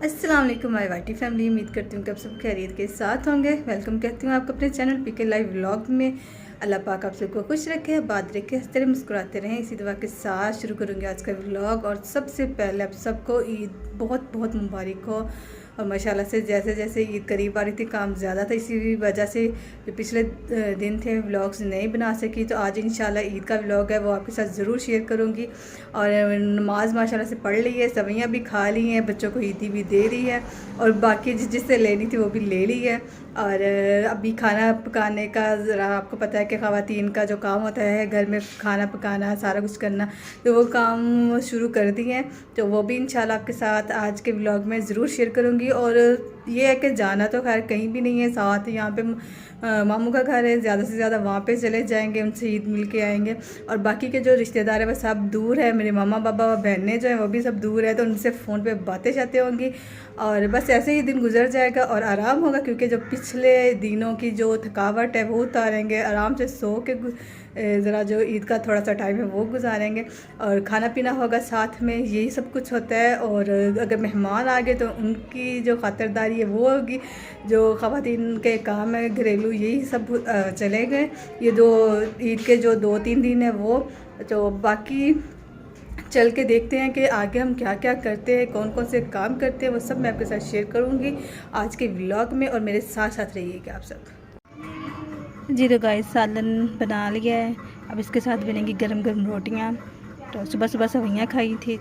अस्सलाम वालेकुम माय वाटी फैमिली। उम्मीद करती हूँ कि आप सब खैरियत के साथ होंगे। वेलकम कहती हूँ आपको अपने चैनल पीके लाइव व्लॉग में। अल्लाह पाक आप सबको खुश रखे, आबाद रखे, हंसते रहे, मुस्कुराते रहें। इसी दुआ के साथ शुरू करूँगी आज का व्लॉग। और सबसे पहले आप सबको ईद बहुत बहुत मुबारक हो। और माशाल्लाह से जैसे जैसे ईद करीब आ रही थी काम ज़्यादा था, इसी वजह से जो पिछले दिन थे व्लॉग्स नहीं बना सकी। तो आज इंशाल्लाह ईद का व्लॉग है वो आपके साथ ज़रूर शेयर करूँगी। और नमाज माशाल्लाह से पढ़ ली है, सवैयाँ भी खा ली हैं, बच्चों को ईदी भी दे रही है और बाकी जिससे लेनी थी वो भी ले ली है। और अभी खाना पकाने का ज़रा आपको पता है कि ख़वातीन का जो काम होता है घर में खाना पकाना सारा कुछ करना, तो वो काम शुरू कर दिए हैं। तो वो भी इंशाल्लाह आपके साथ आज के व्लॉग में ज़रूर शेयर करूँगी। और ये है कि जाना तो खैर कहीं भी नहीं है, साथ यहाँ पे मामू का घर है, ज़्यादा से ज़्यादा वहाँ पे चले जाएंगे, उनसे ईद मिल के आएंगे। और बाकी के जो रिश्तेदार हैं वो सब दूर है, मेरे मामा बाबा व बहनें जो हैं वो भी सब दूर है, तो उनसे फ़ोन पे बातें शातें होंगी। और बस ऐसे ही दिन गुजर जाएगा और आराम होगा, क्योंकि जो पिछले दिनों की जो थकावट है वो उतारेंगे, आराम से सो के ज़रा जो ईद का थोड़ा सा टाइम है वो गुजारेंगे। और खाना पीना होगा साथ में, यही सब कुछ होता है। और अगर मेहमान आ गए तो उनकी जो खातिरदारी है वो होगी, जो ख़वातीन के काम है घरेलू यही सब चले गए ये दो ईद के जो 2-3 दिन है वो। तो बाकी चल के देखते हैं कि आगे हम क्या क्या करते हैं, कौन कौन से काम करते हैं, वो सब मैं आपके साथ शेयर करूँगी आज के व्लॉग में। और मेरे साथ साथ रहिएगा आप सब। जी तो गाइस सालन बना लिया है, अब इसके साथ बनेंगी गरम गरम रोटियाँ। तो सुबह सुबह सवैयाँ खाई थी,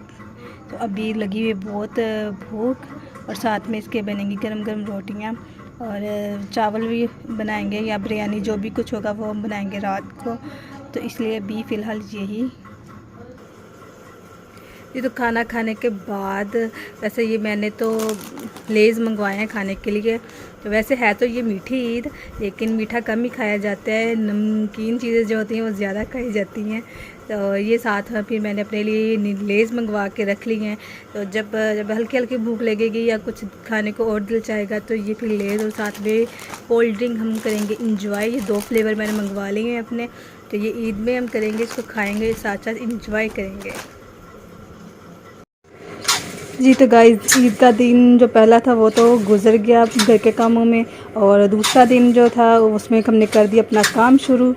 तो अभी लगी हुई बहुत भूख। और साथ में इसके बनेंगी गरम गरम रोटियाँ और चावल भी बनाएंगे या बिरयानी, जो भी कुछ होगा वो हम बनाएंगे रात को। तो इसलिए अभी फ़िलहाल यही। ये तो खाना खाने के बाद वैसे ये मैंने तो लेज़ मंगवाए हैं खाने के लिए। तो वैसे है तो ये मीठी ईद, लेकिन मीठा कम ही खाया जाता है, नमकीन चीज़ें जो होती हैं वो ज़्यादा खाई जाती हैं। तो ये साथ में फिर मैंने अपने लिए लेज़ मंगवा के रख ली हैं। तो जब जब हल्की हल्की भूख लगेगी या कुछ खाने को और दिल चाहेगा तो ये फिर लेज़ और साथ में कोल्ड ड्रिंक हम करेंगे इंजॉय। ये 2 फ्लेवर मैंने मंगवा लिए हैं अपने, तो ये ईद में हम करेंगे, इसको खाएँगे, साथ साथ इंजॉय करेंगे। जी तो गाइस ईद का दिन जो पहला था वो तो गुजर गया घर के कामों में, और दूसरा दिन जो था उसमें हमने कर दिया अपना काम शुरू।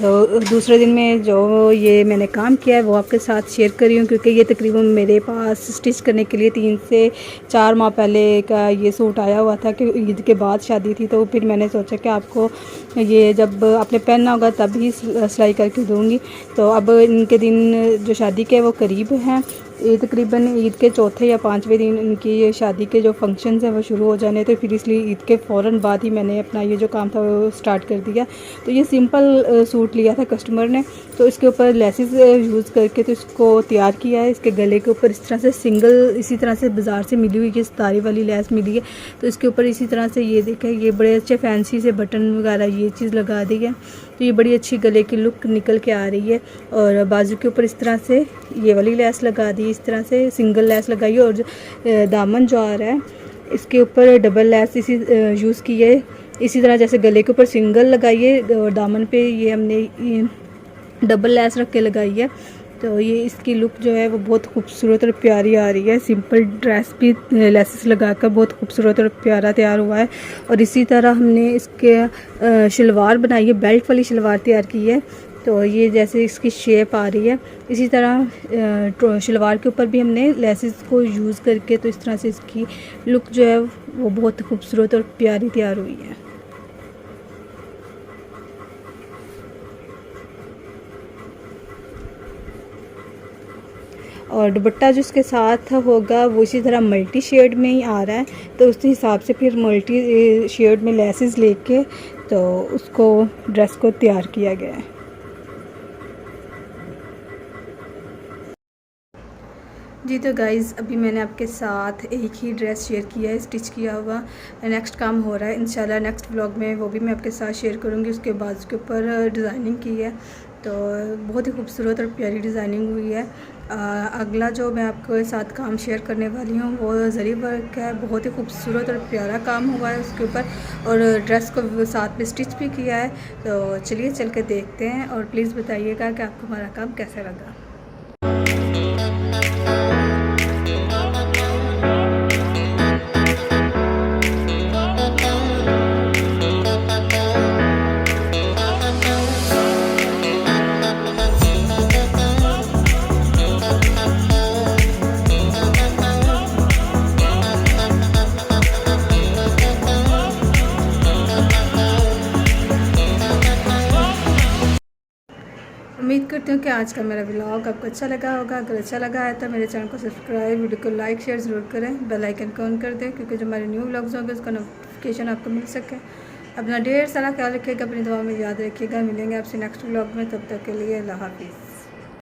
तो दूसरे दिन में जो ये मैंने काम किया है वो आपके साथ शेयर कर रही हूँ, क्योंकि ये तकरीबन मेरे पास स्टिच करने के लिए 3 से 4 माह पहले का ये सूट आया हुआ था कि ईद के बाद शादी थी। तो फिर मैंने सोचा कि आपको ये जब आपने पहनना होगा तभी सिलाई करके दूँगी। तो अब इनके दिन जो शादी के वो करीब हैं, ये तकरीबन ईद के चौथे या 5वें दिन इनकी ये शादी के जो फंक्शंस हैं वो शुरू हो जाने थे। फिर इसलिए ईद के फ़ौरन बाद ही मैंने अपना ये जो काम था वो स्टार्ट कर दिया। तो ये सिंपल सूट लिया था कस्टमर ने, तो इसके ऊपर लेसेस यूज़ करके तो इसको तैयार किया है। इसके गले के ऊपर इस तरह से सिंगल, इसी तरह से बाज़ार से मिली हुई ये सितारे वाली लेस मिली है। तो इसके ऊपर इसी तरह से ये देखें, ये बड़े अच्छे फैंसी से बटन वगैरह ये चीज़ लगा दी है। तो ये बड़ी अच्छी गले की लुक निकल के आ रही है। और बाजू के ऊपर इस तरह से ये वाली लेस लगा दी, इस तरह से सिंगल लेस लगाई। और दामन जो आ रहा है इसके ऊपर डबल लेस इसी यूज़ की है। इसी तरह जैसे गले के ऊपर सिंगल लगाइए और दामन पे ये हमने डबल लेस रख के लगाई है। तो ये इसकी लुक जो है वो बहुत खूबसूरत और प्यारी आ रही है। सिंपल ड्रेस भी लेसेस लगाकर बहुत खूबसूरत और प्यारा तैयार हुआ है। और इसी तरह हमने इसके शलवार बनाई है, बेल्ट वाली शलवार तैयार की है। तो ये जैसे इसकी शेप आ रही है, इसी तरह शलवार के ऊपर भी हमने लेसेस को यूज़ करके तो इस तरह से इसकी लुक जो है वो बहुत खूबसूरत और प्यारी तैयार हुई है। और दुपट्टा जो इसके साथ होगा वो इसी तरह मल्टी शेड में ही आ रहा है। तो उस हिसाब से फिर मल्टी शेड में लेसेस लेके तो उसको ड्रेस को तैयार किया गया है। जी तो गाइज़ अभी मैंने आपके साथ एक ही ड्रेस शेयर किया है, स्टिच किया हुआ। नेक्स्ट काम हो रहा है, इंशाल्लाह नेक्स्ट व्लॉग में वो भी मैं आपके साथ शेयर करूँगी। उसके बाद उसके ऊपर डिज़ाइनिंग की है, तो बहुत ही खूबसूरत और प्यारी डिज़ाइनिंग हुई है। अगला जो मैं आपके साथ काम शेयर करने वाली हूँ वो जरी वर्क है, बहुत ही खूबसूरत और प्यारा काम हुआ है उसके ऊपर। और ड्रेस को साथ में स्टिच भी किया है। तो चलिए चल के देखते हैं और प्लीज़ बताइएगा कि आपको हमारा काम कैसा लगा। करती हूँ कि आज का मेरा व्लॉग आपको अच्छा लगा होगा। अगर अच्छा लगा है तो मेरे चैनल को सब्सक्राइब, वीडियो को लाइक शेयर ज़रूर करें, बेल आइकन को ऑन कर दें क्योंकि जो हमारे न्यू व्लॉग्स होंगे उसका नोटिफिकेशन आपको मिल सके। अपना ढेर सारा ख्याल रखिएगा, अपनी दुआ में याद रखिएगा। मिलेंगे आपसे नेक्स्ट व्लॉग में, तब तक के लिए अल्लाह हाफिज़।